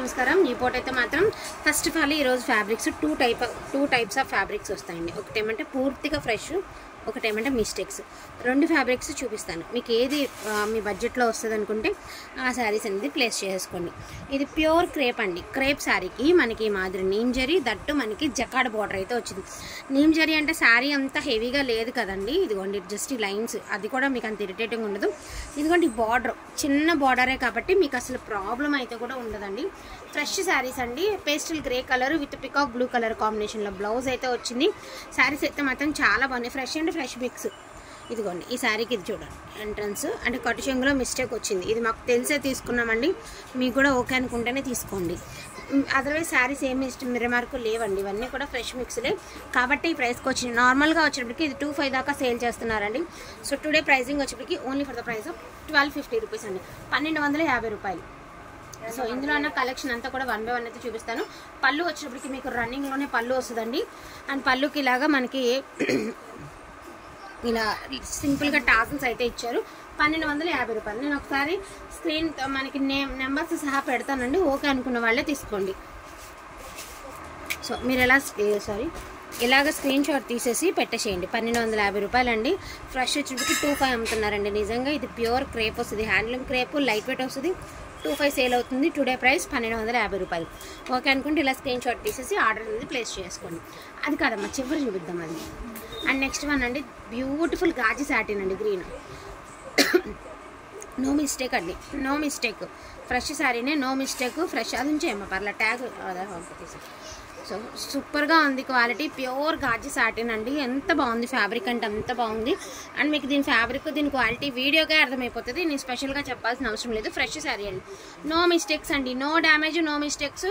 నమస్కారం ఈ పూట అయితే మాత్రం ఫస్ట్ ఆఫ్ ఆల్ ఈ రోజు fabrics two types of fabrics వస్తాయండి. ఒకటేమంటే పూర్తిగా ఫ్రెష్, ఒకటేమంటే మిస్టేక్స్. రెండు ఫ్యాబ్రిక్స్ చూపిస్తాను. మీకు ఏది మీ బడ్జెట్లో వస్తుంది అనుకుంటే ఆ శారీస్ అనేది ప్లేస్ చేసుకోండి. ఇది ప్యూర్ క్రేప్ అండి. క్రేప్ శారీకి మనకి మాదిరి నీమ్ జరీ, దట్టు మనకి జకాడ్ బార్డర్ అయితే వచ్చింది. నీమ్ జరీ అంటే శారీ అంతా హెవీగా లేదు కదండి. ఇదిగోండి జస్ట్ ఈ లైన్స్, అది కూడా మీకు అంత ఇరిటేటింగ్ ఉండదు. ఇదిగోండి బార్డర్ చిన్న బార్డరే కాబట్టి మీకు అసలు ప్రాబ్లం అయితే కూడా ఉండదండి. ఫ్రెష్ శారీస్ అండి. Pastel grey colour with peacock blue colour కాంబినేషన్లో బ్లౌజ్ అయితే వచ్చింది. శారీస్ అయితే మాత్రం చాలా బాగున్నాయి. Fresh and fresh mix. ఇదిగోండి ఈ శారీకి ఇది చూడండి ఎంట్రన్స్ అంటే కట్టు చెంగులో మిస్టేక్ వచ్చింది. ఇది మాకు తెలిసే తీసుకున్నామండి. మీకు కూడా ఓకే అనుకుంటేనే తీసుకోండి. అదర్వైజ్ శారీస్ ఏమి రిమార్క్ లేవండి. ఇవన్నీ కూడా ఫ్రెష్ మిక్స్లే కాబట్టి ఈ ప్రైస్కి వచ్చింది. నార్మల్గా వచ్చేటప్పటికి ఇది 2500 దాకా సేల్ చేస్తున్నారండి. సో టుడే ప్రైజింగ్ వచ్చేటప్పటికి only for the price of 1250 rupees అండి, 1250 రూపాయలు. సో ఇందులో ఉన్న కలెక్షన్ అంతా కూడా 1 by 1 అయితే చూపిస్తాను. పళ్ళు వచ్చేటప్పటికి మీకు రన్నింగ్లోనే పళ్ళు వస్తుందండి. అండ్ పళ్ళుకి ఇలాగా మనకి ఇలా సింపుల్గా టాజల్స్ అయితే ఇచ్చారు. 1250 రూపాయలు. నేను ఒకసారి స్క్రీన్ మనకి నెంబర్స్ సహా పెడతానండి. ఓకే అనుకున్న వాళ్ళే తీసుకోండి. సో మీరు ఇలాగ స్క్రీన్ షాట్ తీసేసి పెట్టేసేయండి. 1250 రూపాయలు అండి. ఫ్రెష్ వచ్చేటప్పటికి 2500 అమ్ముతున్నారండి. నిజంగా ఇది ప్యూర్ క్రేప్ వస్తుంది, హ్యాండ్లూమ్ క్రేప్, లైట్ వెయిట్ వస్తుంది. 2500 సేల్ అవుతుంది. టుడే ప్రైస్ 1250 రూపాయలు. ఓకే అనుకుంటే ఇలా స్క్రీన్ షాట్ తీసేసి ఆర్డర్ అనేది ప్లేస్ చేసుకోండి. అది కాదమ్మా చివరి చూపిద్దాం అది. అండ్ నెక్స్ట్ వన్ అండి, బ్యూటిఫుల్ గాజీ సాటిన్ అండి, గ్రీన్. నో మిస్టేక్ అండి, నో మిస్టేక్. ఫ్రెష్ శారీనే, నో మిస్టేక్. ఫ్రెష్ అది ఉంచేయమ్మా పర్లా, ట్యాగ్ తీసి. సో సూపర్గా ఉంది క్వాలిటీ. ప్యూర్ గాజీ సాటిన్ అండి. ఎంత బాగుంది ఫ్యాబ్రిక్ అంటే అంత బాగుంది. అండ్ మీకు దీని ఫ్యాబ్రిక్, దీని క్వాలిటీ వీడియోకే అర్థమైపోతుంది. నేను స్పెషల్గా చెప్పాల్సిన అవసరం లేదు. ఫ్రెష్ శారీ అండి, నో మిస్టేక్స్ అండి, నో డ్యామేజ్, నో మిస్టేక్స్.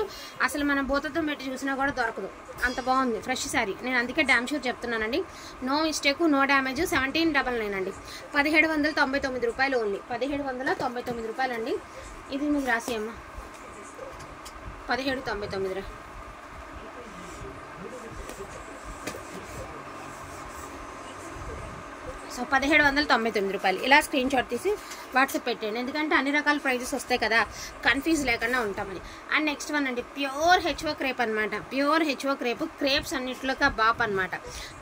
అసలు మనం బోతతో పెట్టి చూసినా కూడా దొరకదు, అంత బాగుంది ఫ్రెష్ శారీ. నేను అందుకే డ్యామ్ షూర్ చెప్తున్నానండి. No mistake, no damage. 1799 అండి, 1799 రూపాయలు ఓన్లీ. 1799 రూపాయలు అండి. ఇది మీకు రాసి అమ్మ 1799. సో 1799 రూపాయలు. ఇలా స్క్రీన్ షాట్ తీసి వాట్సాప్ పెట్టండి. ఎందుకంటే అన్ని రకాల ప్రైజెస్ వస్తాయి కదా, కన్ఫ్యూజ్ లేకుండా ఉంటామని. అండ్ నెక్స్ట్ వన్ అండి, ప్యూర్ హెచ్ఓ క్రేప్ అనమాట. Pure HO crepe. క్రేప్స్ అన్నింటిలోకి బాప్ అనమాట.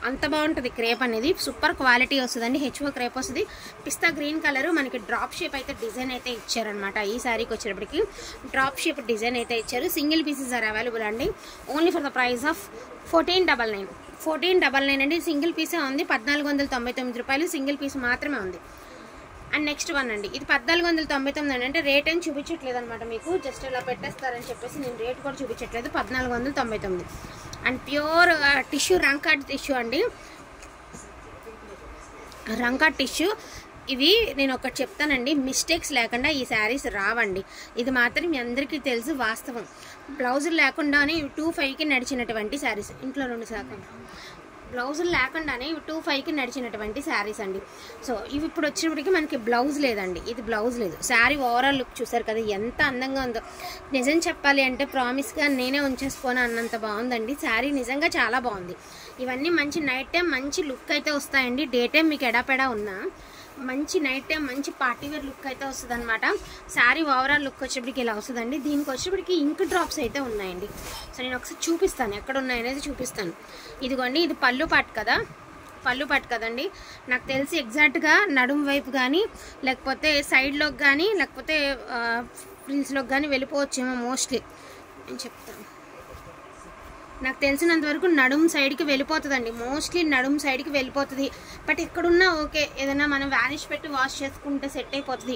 అంత బాగుంటుంది క్రేప్ అనేది. సూపర్ క్వాలిటీ వస్తుందండి. హెచ్ఓ క్రేప్ వస్తుంది. పిస్తా గ్రీన్ కలర్ మనకి డ్రాప్ షేప్ అయితే డిజైన్ అయితే ఇచ్చారనమాట. ఈ శారీకి వచ్చేటప్పటికి డ్రాప్ షేప్ డిజైన్ అయితే ఇచ్చారు. సింగిల్ పీసెస్ ఆర్ అవైలబుల్ అండి. Only for the price of 1499 అండి. సింగిల్ పీసే ఉంది. 1499 రూపాయలు సింగిల్ పీస్ మాత్రమే ఉంది. అండ్ నెక్స్ట్ వన్ అండి, ఇది 1499 అండి. అంటే రేట్ ఏం చూపించట్లేదు అనమాట మీకు, జస్ట్ ఇలా పెట్టేస్తారని చెప్పేసి నేను రేట్ కూడా చూపించట్లేదు. 1499. అండ్ ప్యూర్ టిష్యూ, రంకాట్ టిష్యూ అండి. రంకాట్ టిష్యూ. ఇవి నేను ఒకటి చెప్తానండి, మిస్టేక్స్ లేకుండా ఈ శారీస్ రావండి. ఇది మాత్రం మీ అందరికీ తెలుసు, వాస్తవం. బ్లౌజులు లేకుండానే 2500కి నడిచినటువంటి శారీస్. ఇంట్లో 2 శాతం బ్లౌజులు లేకుండానే 2500కి నడిచినటువంటి శారీస్ అండి. సో ఇవి ఇప్పుడు వచ్చేప్పటికి మనకి బ్లౌజ్ లేదండి. ఇది బ్లౌజ్ లేదు. శారీ ఓవరాల్ లుక్ చూసారు కదా ఎంత అందంగా ఉందో. నిజం చెప్పాలి అంటే ప్రామిస్గా నేనే ఉంచేసుకోను అన్నంత బాగుందండి శారీ. నిజంగా చాలా బాగుంది. ఇవన్నీ మంచి నైట్ టైం మంచి లుక్ అయితే వస్తాయండి. డే టైం మీకు ఎడాపెడా ఉన్నా మంచి నైట్ టైం మంచి పార్టీవేర్ లుక్ అయితే వస్తుంది అనమాట. శారీ ఓవరాల్ లుక్ వచ్చేప్పటికి ఇలా వస్తుందండి. దీనికి వచ్చేప్పటికి ఇంక్ డ్రాప్స్ అయితే ఉన్నాయండి. సో నేను ఒకసారి చూపిస్తాను ఎక్కడ ఉన్నాయనేది చూపిస్తాను. ఇదిగోండి, ఇది పళ్ళు పాటు కదండి. నాకు తెలిసి ఎగ్జాక్ట్గా నడుము వైపు కానీ లేకపోతే సైడ్లోకి కానీ లేకపోతే ఫ్రిల్స్లోకి కానీ వెళ్ళిపోవచ్చేమో మోస్ట్లీ. నేను చెప్తాను, నాకు తెలిసినంతవరకు నడుము సైడ్కి వెళ్ళిపోతుందండి. మోస్ట్లీ నడుము సైడ్కి వెళ్ళిపోతుంది. బట్ ఎక్కడున్నా ఓకే, ఏదైనా మనం వ్యానిష్ పెట్టి వాష్ చేసుకుంటే సెట్ అయిపోతుంది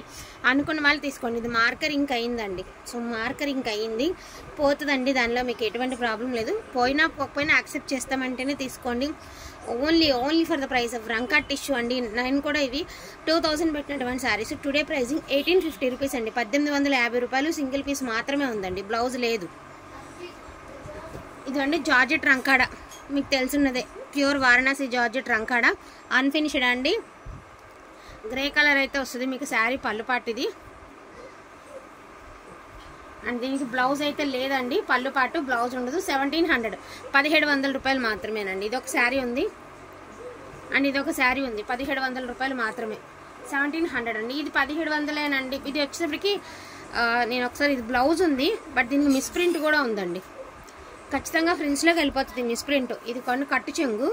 అనుకున్న వాళ్ళు తీసుకోండి. ఇది మార్కర్ ఇంక్ అయిందండి. సో మార్కర్ ఇంక్ అయ్యింది, పోతుందండి. దానిలో మీకు ఎటువంటి ప్రాబ్లం లేదు. పోకపోయినా యాక్సెప్ట్ చేస్తామంటేనే తీసుకోండి. Only for the price of Rangkat tissue అండి. నేను కూడా ఇవి 2000 పెట్టినటువంటి శారీస్. టుడే ప్రైజింగ్ 1850 రూపీస్ అండి, 1850 రూపాయలు. సింగిల్ పీస్ మాత్రమే ఉందండి, బ్లౌజ్ లేదు. ఇదండి జార్జెట్ రంకాడ, మీకు తెలుసున్నదే. ప్యూర్ వారణాసి జార్జెట్ రంకాడ, అన్ఫినిష్డ్ అండి. గ్రే కలర్ అయితే వస్తుంది మీకు శారీ పళ్ళు పాటు. అండ్ దీనికి బ్లౌజ్ అయితే లేదండి. పళ్ళు పాటు బ్లౌజ్ ఉండదు. 1700, 1700 రూపాయలు మాత్రమేనండి. ఇది ఒక శారీ ఉంది అండ్ ఇది ఒక శారీ ఉంది. 1700 రూపాయలు మాత్రమే. 1700 అండి. ఇది 1700ఏనండి. ఇది వచ్చేటప్పటికి నేను ఒకసారి ఇది బ్లౌజ్ ఉంది, బట్ దీనికి మిస్ప్రింట్ కూడా ఉందండి. ఖచ్చితంగా ఫ్రిల్స్లోకి వెళ్ళిపోతుంది మిస్ప్రింట్. ఇది కొన్ని కట్టు చెంగు.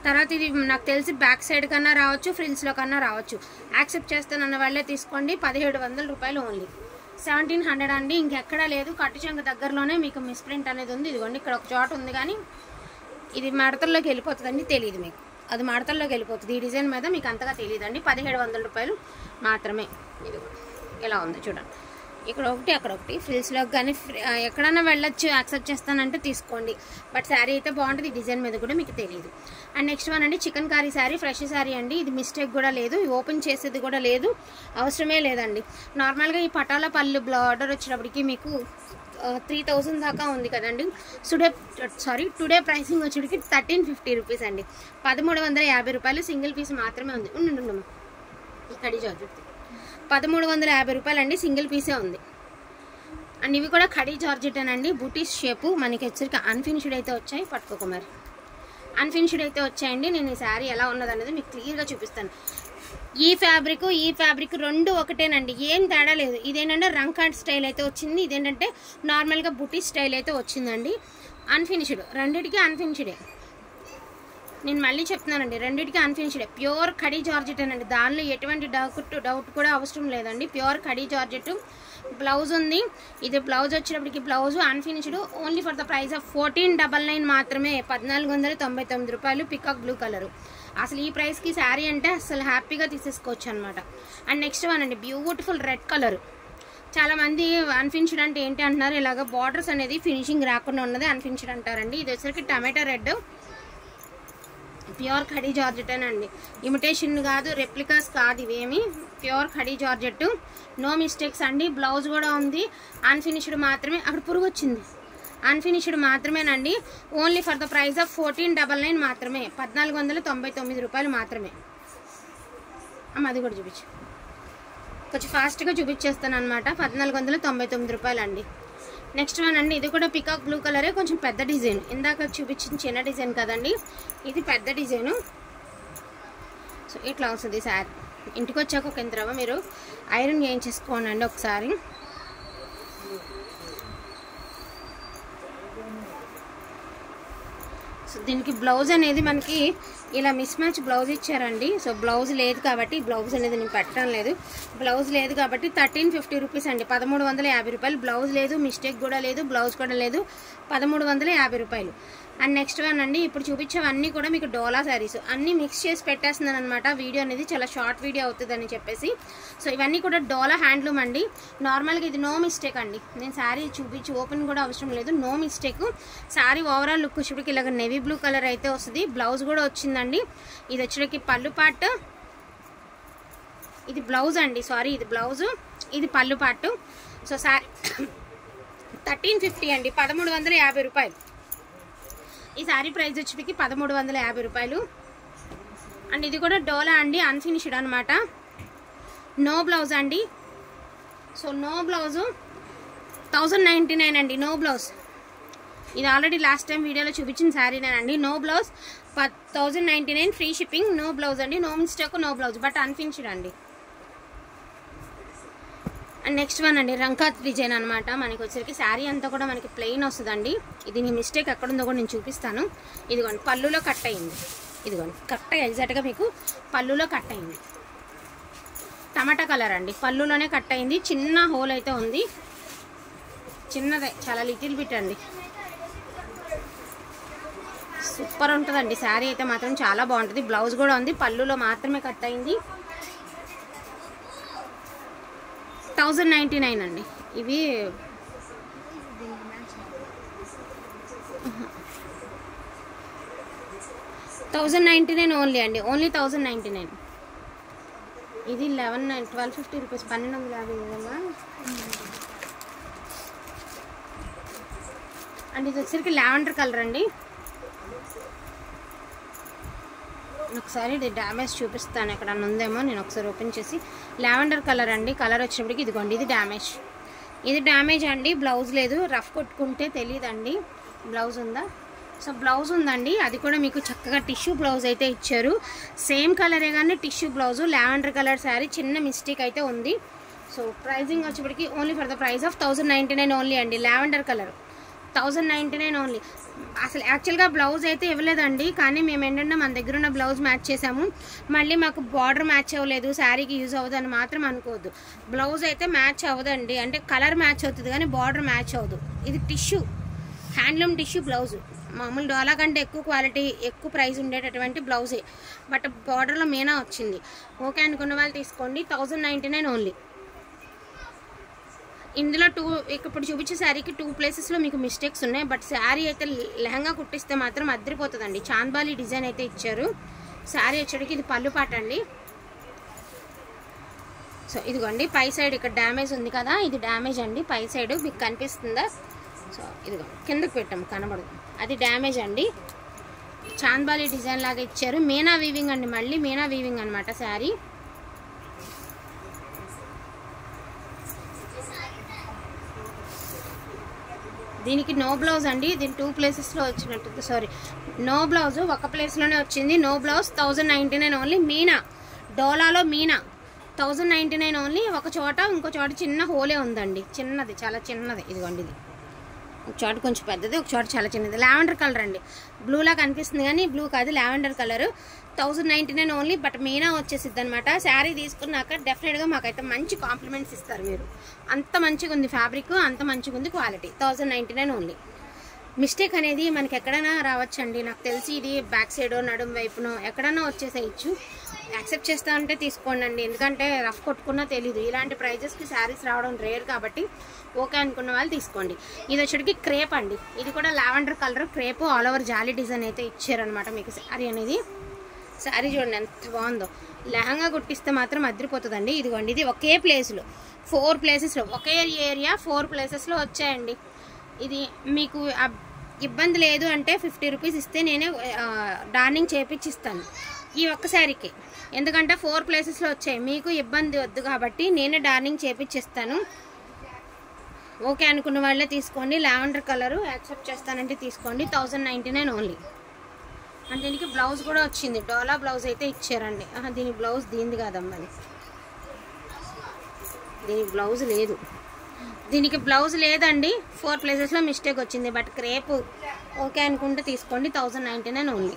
తర్వాత ఇది నాకు తెలిసి బ్యాక్ సైడ్ కన్నా రావచ్చు, ఫ్రిల్స్లో కన్నా రావచ్చు. యాక్సెప్ట్ చేస్తానన్న వాళ్ళే తీసుకోండి. 1700 రూపాయలు ఓన్లీ. 1700 అండి, ఇంకెక్కడా లేదు. కట్టు చెంగు దగ్గరలోనే మీకు మిస్ప్రింట్ అనేది ఉంది. ఇదిగోండి ఇక్కడ ఒక చోట ఉంది, కానీ ఇది మడతల్లోకి వెళ్ళిపోతుందండి, తెలియదు మీకు. అది మడతల్లోకి వెళ్ళిపోతుంది. ఈ డిజైన్ మీద మీకు అంతగా తెలియదండి. 1700 రూపాయలు మాత్రమే. ఇది ఎలా ఉంది చూడండి, ఇక్కడ ఒకటి అక్కడ ఒకటి. ఫ్రిల్స్లోకి కానీ ఎక్కడైనా వెళ్ళొచ్చు, యాక్సెప్ట్ చేస్తానంటే తీసుకోండి. బట్ శారీ అయితే బాగుంటుంది. ఈ డిజైన్ మీద కూడా మీకు తెలియదు. అండ్ నెక్స్ట్ వన్ అండి, chicken curry sari, fresh sari అండి. ఇది మిస్టేక్ కూడా లేదు, ఓపెన్ చేసేది కూడా లేదు, అవసరమే లేదండి. నార్మల్గా ఈ పటాల పళ్ళు ఆర్డర్ వచ్చేటప్పటికి మీకు 3000 దాకా ఉంది కదండి. టుడే ప్రైసింగ్ వచ్చేటికి 1350 రూపీస్ అండి. 1350 రూపాయలు సింగిల్ పీస్ మాత్రమే ఉంది. ఉండు ఇక్కడ జార్జెట్ 1350 రూపాయలు అండి, సింగిల్ పీసే ఉంది. అండ్ ఇవి కూడా కడీ జార్జెట్ అండి, బూటీస్ షేపు. మనకి వచ్చరికి అన్ఫినిష్డ్ అయితే వచ్చాయి. పట్టుకోక మరి అన్ఫినిష్డ్ అయితే వచ్చాయండి. నేను ఈ శారీ ఎలా ఉన్నది అనేది మీకు క్లియర్గా చూపిస్తాను. ఈ ఫ్యాబ్రిక్ రెండు ఒకటేనండి, ఏం తేడా లేదు. ఇదేంటంటే రంకాడ్ స్టైల్ అయితే వచ్చింది, ఇదేంటంటే నార్మల్గా బుటీ స్టైల్ అయితే వచ్చిందండి. అన్ఫినిష్డ్, రెండింటికి అన్ఫినిష్డే. నేను మళ్ళీ చెప్తున్నానండి, రెండింటికి అన్ఫినిష్డే. ప్యూర్ కడీ జార్జెట్ అనండి, దానిలో ఎటువంటి డౌట్ కూడా అవసరం లేదండి. Pure khaddi georgette. బ్లౌజ్ ఉంది. ఇది బ్లౌజ్ వచ్చేటప్పటికి blouse unfinished. Only for the price of 1499 మాత్రమే. 1499 రూపాయలు. Peacock blue colour. అసలు ఈ ప్రైస్కి శారీ అంటే అసలు హ్యాపీగా తీసేసుకోవచ్చు అనమాట. అండ్ నెక్స్ట్ వన్ అండి, బ్యూటిఫుల్ రెడ్ కలర్. చాలామంది అన్ఫినిష్డ్ అంటే ఏంటి అంటున్నారు, ఇలాగ బార్డర్స్ అనేది ఫినిషింగ్ రాకుండా ఉన్నది అన్ఫినిష్డ్ అంటారండి. ఇది వచ్చరికి tomato red, pure khaddi georgette అండి. ఇమిటేషన్ కాదు, రెప్లికాస్ కాదు, ఇవేమి pure khaddi georgette. No mistakes అండి. బ్లౌజ్ కూడా ఉంది. అన్ఫినిష్డ్ మాత్రమే. అక్కడ పురుగు వచ్చింది. అన్ఫినిష్డ్ మాత్రమేనండి. Only for the price of 1499 మాత్రమే. 1499 రూపాయలు మాత్రమే. అది కూడా చూపించు, కొంచెం ఫాస్ట్గా చూపించేస్తాను అనమాట. 1499 రూపాయలు అండి. నెక్స్ట్ వన్ అండి, ఇది కూడా పికాక్ బ్లూ కలరే, కొంచెం పెద్ద డిజైన్. ఇందాక చూపించిన చిన్న డిజైన్ కదండి, ఇది పెద్ద డిజైను. సో ఇట్లా వస్తుంది శారీ. ఇంటికి వచ్చాక ఒక ఇంత మీరు ఐరన్ చేయించేసుకోండి అండి ఒకసారి. సో దీనికి బ్లౌజ్ అనేది మనకి ఇలా మిస్ మ్యాచ్ బ్లౌజ్ ఇచ్చారండి. సో బ్లౌజ్ లేదు కాబట్టి బ్లౌజ్ అనేది నేను పెట్టడం లేదు. బ్లౌజ్ లేదు కాబట్టి 1350 రూపీస్ అండి. 1350 రూపాయలు. బ్లౌజ్ లేదు, మిస్టేక్ కూడా లేదు, బ్లౌజ్ కూడా లేదు. 1350 రూపాయలు. అండ్ నెక్స్ట్ వన్ అండి, ఇప్పుడు చూపించేవన్నీ కూడా మీకు డోలా శారీస్ అన్నీ మిక్స్ చేసి పెట్టేస్తున్నాను అనమాట. వీడియో అనేది చాలా షార్ట్ వీడియో అవుతుందని చెప్పేసి. సో ఇవన్నీ కూడా డోలా హ్యాండ్లూమ్ అండి. నార్మల్గా ఇది నో మిస్టేక్ అండి. నేను శారీ చూపించి ఓపెన్ కూడా అవసరం లేదు, no mistake. Sari overall look వచ్చేటికి ఇలాగ నేవీ బ్లూ కలర్ అయితే వస్తుంది. బ్లౌజ్ కూడా వచ్చిందండి. ఇది వచ్చేటికి పళ్ళు పార్ట్, ఇది బ్లౌజ్ అండి. ఇది బ్లౌజు, ఇది పళ్ళు పార్ట్. సో శారీ 1350 అండి. 1350 రూపాయలు. ఈ శారీ ప్రైస్ వచ్చేటికి 1350 రూపాయలు. అండ్ ఇది కూడా డోలా అండి, అన్ఫినిష్డ్ అనమాట. నో బ్లౌజ్ అండి. సో నో బ్లౌజు 1099 అండి. No blouse. ఇది ఆల్రెడీ లాస్ట్ టైం వీడియోలో చూపించిన శారీనేనండి. No blouse 1099, free shipping. No blouse అండి. No mistake, no blouse, but unfinished అండి. అండ్ నెక్స్ట్ వన్ అండి, రంకాత్ డిజైన్ అనమాట. మనకి వచ్చేసరికి శారీ అంతా కూడా మనకి ప్లెయిన్ వస్తుందండి. ఇది నీ మిస్టేక్ ఎక్కడుందో కూడా నేను చూపిస్తాను. ఇదిగోండి పళ్ళులో కట్ అయింది. ఇదిగోండి కరెక్ట్ ఎగ్జాక్ట్గా మీకు పళ్ళులో కట్ అయింది. టమాటా కలర్ అండి, పళ్ళులోనే కట్ అయింది. చిన్న హోల్ అయితే ఉంది, చిన్నదే, చాలా లిటిల్ బిట్ అండి. సూపర్ ఉంటుందండి శారీ అయితే మాత్రం, చాలా బాగుంటుంది. బ్లౌజ్ కూడా ఉంది, పళ్ళులో మాత్రమే కట్ అయింది. 1099 అండి. ఇవి 1099 ఓన్లీ అండి. ఓన్లీ 1099. ఇది 1250 రూపీస్. 1250 కదమ్మా. అండ్ ఇది వచ్చరికి లావెండర్ కలర్ అండి. ఒకసారి ఇది డ్యామేజ్ చూపిస్తాను, ఎక్కడ ఉందేమో నేను ఒకసారి ఓపెన్ చేసి. లావెండర్ కలర్ అండి. కలర్ వచ్చినప్పటికి ఇదిగోండి, ఇది డ్యామేజ్. ఇది డ్యామేజ్ అండి. బ్లౌజ్ లేదు, రఫ్ కొట్టుకుంటే తెలియదండి. బ్లౌజ్ ఉందా? సో బ్లౌజ్ ఉందండి. అది కూడా మీకు చక్కగా టిష్యూ బ్లౌజ్ అయితే ఇచ్చారు. సేమ్ కలరే కానీ tissue blouse. Lavender colour sari, చిన్న మిస్టేక్ అయితే ఉంది. సో ప్రైజింగ్ వచ్చేప్పటికి only for the price of 1099 only అండి. Lavender colour 1099 only. అసలు యాక్చువల్గా బ్లౌజ్ అయితే ఇవ్వలేదండి, కానీ మేము ఏంటంటే మన దగ్గర ఉన్న బ్లౌజ్ మ్యాచ్ చేసాము. మళ్ళీ మాకు బార్డర్ మ్యాచ్ అవ్వలేదు, శారీకి యూజ్ అవ్వదు అని మాత్రం అనుకోవద్దు. బ్లౌజ్ అయితే మ్యాచ్ అవ్వదండి, అంటే కలర్ మ్యాచ్ అవుతుంది కానీ బార్డర్ మ్యాచ్ అవ్వదు. ఇది టిష్యూ, హ్యాండ్లూమ్ టిష్యూ బ్లౌజు. మామూలు డోలా కంటే ఎక్కువ క్వాలిటీ ఎక్కువ ప్రైస్ ఉండేటటువంటి బ్లౌజే, బట్ బార్డర్లో మీనా వచ్చింది. ఓకే అనుకున్న వాళ్ళు తీసుకోండి. 1099 ఓన్లీ. ఇందులో ఇప్పుడు చూపించే శారీకి 2 ప్లేసెస్లో మీకు మిస్టేక్స్ ఉన్నాయి, బట్ శారీ అయితే లెహంగా కుట్టిస్తే మాత్రం అద్దరిపోతుందండి. చాంద్బాలి డిజైన్ అయితే ఇచ్చారు. శారీ వచ్చేటికి ఇది పళ్ళు పాట అండి. సో ఇదిగోండి పై సైడ్ ఇక్కడ డ్యామేజ్ ఉంది కదా, ఇది డ్యామేజ్ అండి. పై సైడ్ మీకు కనిపిస్తుందా? సో ఇదిగో కిందకు పెట్టాము కనబడదు, అది డ్యామేజ్ అండి. చాంద్బాలి డిజైన్ లాగా ఇచ్చారు. మీనా వీవింగ్ అండి, మళ్ళీ మీనా వీవింగ్ అనమాట శారీ. దీనికి నో బ్లౌజ్ అండి. దీని 2 ప్లేసెస్లో వచ్చినట్టు, సారీ నో బ్లౌజ్ ఒక ప్లేస్లోనే వచ్చింది. No blouse 1099 only. మీనా డోలాలో మీనా 1099 ఓన్లీ. ఒక చోట ఇంకో చోట చిన్న హోలే ఉందండి, చిన్నది, చాలా చిన్నది. ఇదిగోండి ఇది ఒక చోట కొంచెం పెద్దది, ఒక చోట చాలా చిన్నది. లావెండర్ కలర్ అండి, బ్లూలా కనిపిస్తుంది కానీ బ్లూ కాదు, lavender colour. 1099 only, but meena వచ్చేసిద్ది అనమాట. శారీ తీసుకున్నాక డెఫినెట్గా మాకైతే మంచి కాంప్లిమెంట్స్ ఇస్తారు మీరు. అంత మంచిగా ఉంది ఫ్యాబ్రిక్, అంత మంచిగా ఉంది క్వాలిటీ. 1099 ఓన్లీ. మిస్టేక్ అనేది మనకి ఎక్కడైనా రావచ్చండి. నాకు తెలిసి ఇది బ్యాక్ సైడో నడుము వైపునో ఎక్కడైనా వచ్చేసేయచ్చు. యాక్సెప్ట్ చేస్తా అంటే తీసుకోండి అండి, ఎందుకంటే రఫ్ కొట్టుకున్నా తెలీదు. ఇలాంటి ప్రైజెస్కి శారీస్ రావడం రేర్ కాబట్టి ఓకే అనుకున్న వాళ్ళు తీసుకోండి. ఇది వచ్చేటికి క్రేప్ అండి, ఇది కూడా lavender colour crepe, all over jaali design అయితే ఇచ్చారనమాట మీకు శారీ అనేది. శారీ చూడండి ఎంత బాగుందో. లెహంగా కుట్టిస్తే మాత్రం అదిరిపోతుందండి. ఇదిగోండి ఇది ఒకే ప్లేస్లో 4 ప్లేసెస్లో, ఒకే ఏరియా 4 ప్లేసెస్లో వచ్చాయండి. ఇది మీకు ఇబ్బంది లేదు అంటే 50 రూపీస్ ఇస్తే నేనే డార్నింగ్ చేపించిస్తాను ఈ ఒక్క శారీకి. ఎందుకంటే 4 ప్లేసెస్లో వచ్చాయి, మీకు ఇబ్బంది వద్దు కాబట్టి నేనే డార్నింగ్ చేపించిస్తాను. ఓకే అనుకున్న వాళ్ళే తీసుకోండి. లావెండర్ కలరు యాక్సెప్ట్ చేస్తానంటే తీసుకోండి. 1099 ఓన్లీ. అంటే దీనికి బ్లౌజ్ కూడా వచ్చింది, డోలా బ్లౌజ్ అయితే ఇచ్చారండి. దీని బ్లౌజ్ దీనిది కాదమ్మది, దీనికి బ్లౌజ్ లేదు. దీనికి బ్లౌజ్ లేదండి, 4 ప్లేసెస్లో మిస్టేక్ వచ్చింది, బట్ క్రేప్ ఓకే అనుకుంటే తీసుకోండి. 1099 ఓన్లీ.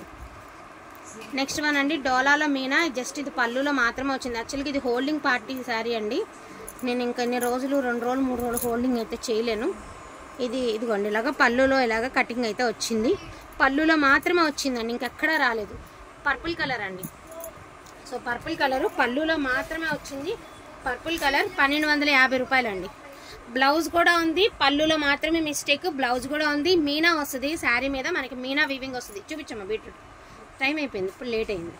నెక్స్ట్ వన్ అండి, డోలాలో మీనా. జస్ట్ ఇది పళ్ళులో మాత్రమే వచ్చింది. యాక్చువల్గా ఇది హోల్డింగ్ పార్టీ శారీ అండి. నేను ఇంకా ఇన్ని రోజులు 2 రోజులు 3 రోజులు హోల్డింగ్ అయితే చేయలేను. ఇదిగోండి ఇలాగ పళ్ళులో ఇలాగ కటింగ్ అయితే వచ్చింది. పళ్ళులో మాత్రమే వచ్చిందండి, ఇంకెక్కడా రాలేదు. పర్పుల్ కలర్ అండి. సో పర్పుల్ కలరు పళ్ళులో మాత్రమే వచ్చింది. పర్పుల్ కలర్ 1250 రూపాయలు అండి. బ్లౌజ్ కూడా ఉంది, పళ్ళులో మాత్రమే మిస్టేక్, బ్లౌజ్ కూడా ఉంది. మీనా వస్తుంది శారీ మీద, మనకి మీనా వీవింగ్ వస్తుంది. చూపించమ్మా బీట్రూట్. టైం అయిపోయింది, ఇప్పుడు లేట్ అయింది.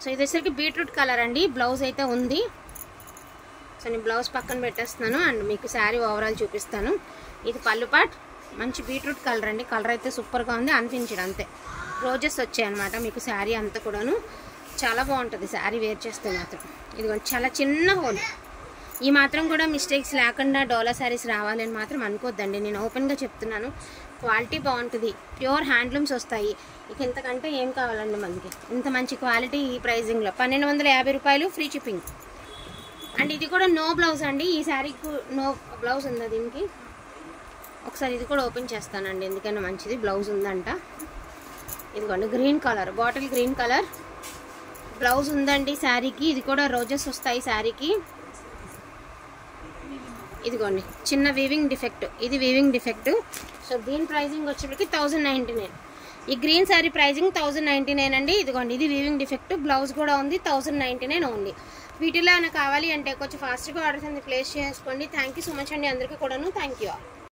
సో ఇది వచ్చేసరికి బీట్రూట్ కలర్ అండి. బ్లౌజ్ అయితే ఉంది. సో నేను బ్లౌజ్ పక్కన పెట్టేస్తున్నాను అండ్ మీకు శారీ ఓవరాల్ చూపిస్తాను. ఇది పళ్ళు పాట్, మంచి బీట్రూట్ కలర్ అండి. కలర్ అయితే సూపర్గా ఉంది, అనిపించడు అంతే. రోజెస్ వచ్చాయన్నమాట మీకు శారీ అంతా కూడాను. చాలా బాగుంటుంది శారీ వేర్ చేస్తే మాత్రం. ఇదిగోండి చాలా చిన్న హోల్. ఈ మాత్రం కూడా మిస్టేక్స్ లేకుండా డోలా శారీస్ రావాలని మాత్రం అనుకోద్దండి, నేను ఓపెన్గా చెప్తున్నాను. క్వాలిటీ బాగుంటుంది, ప్యూర్ హ్యాండ్లూమ్స్ వస్తాయి. ఇక ఇంతకంటే ఏం కావాలండి మనకి, ఇంత మంచి క్వాలిటీ ఈ ప్రైజింగ్లో. 1250 రూపాయలు, ఫ్రీ షిప్పింగ్. అండ్ ఇది కూడా నో బ్లౌజ్ అండి. ఈ శారీకి నో బ్లౌజ్ ఉందా దీనికి? ఒకసారి ఇది కూడా ఓపెన్ చేస్తానండి, ఎందుకైనా మంచిది. బ్లౌజ్ ఉందంట. ఇదిగోండి green colour, bottle green colour blouse ఉందండి శారీకి. ఇది కూడా రోజెస్ వస్తాయి శారీకి. ఇదిగోండి చిన్న వీవింగ్ డిఫెక్ట్, ఇది వీవింగ్ డిఫెక్ట్. సో దీని ప్రైజింగ్ వచ్చేప్పటికి 1099. ఈ గ్రీన్ శారీ ప్రైజింగ్ 1099 అండి. ఇదిగోండి ఇది వీవింగ్ డిఫెక్ట్, బ్లౌజ్ కూడా ఉంది. 1099 ఓన్లీ. వీటిలో ఏమైనా కావాలి అంటే కొంచెం ఫాస్ట్గా ఆర్డర్స్ అనేది ప్లేస్ చేసుకోండి. థ్యాంక్ యూ సో మచ్ అండి అందరికీ కూడాను. Thank you.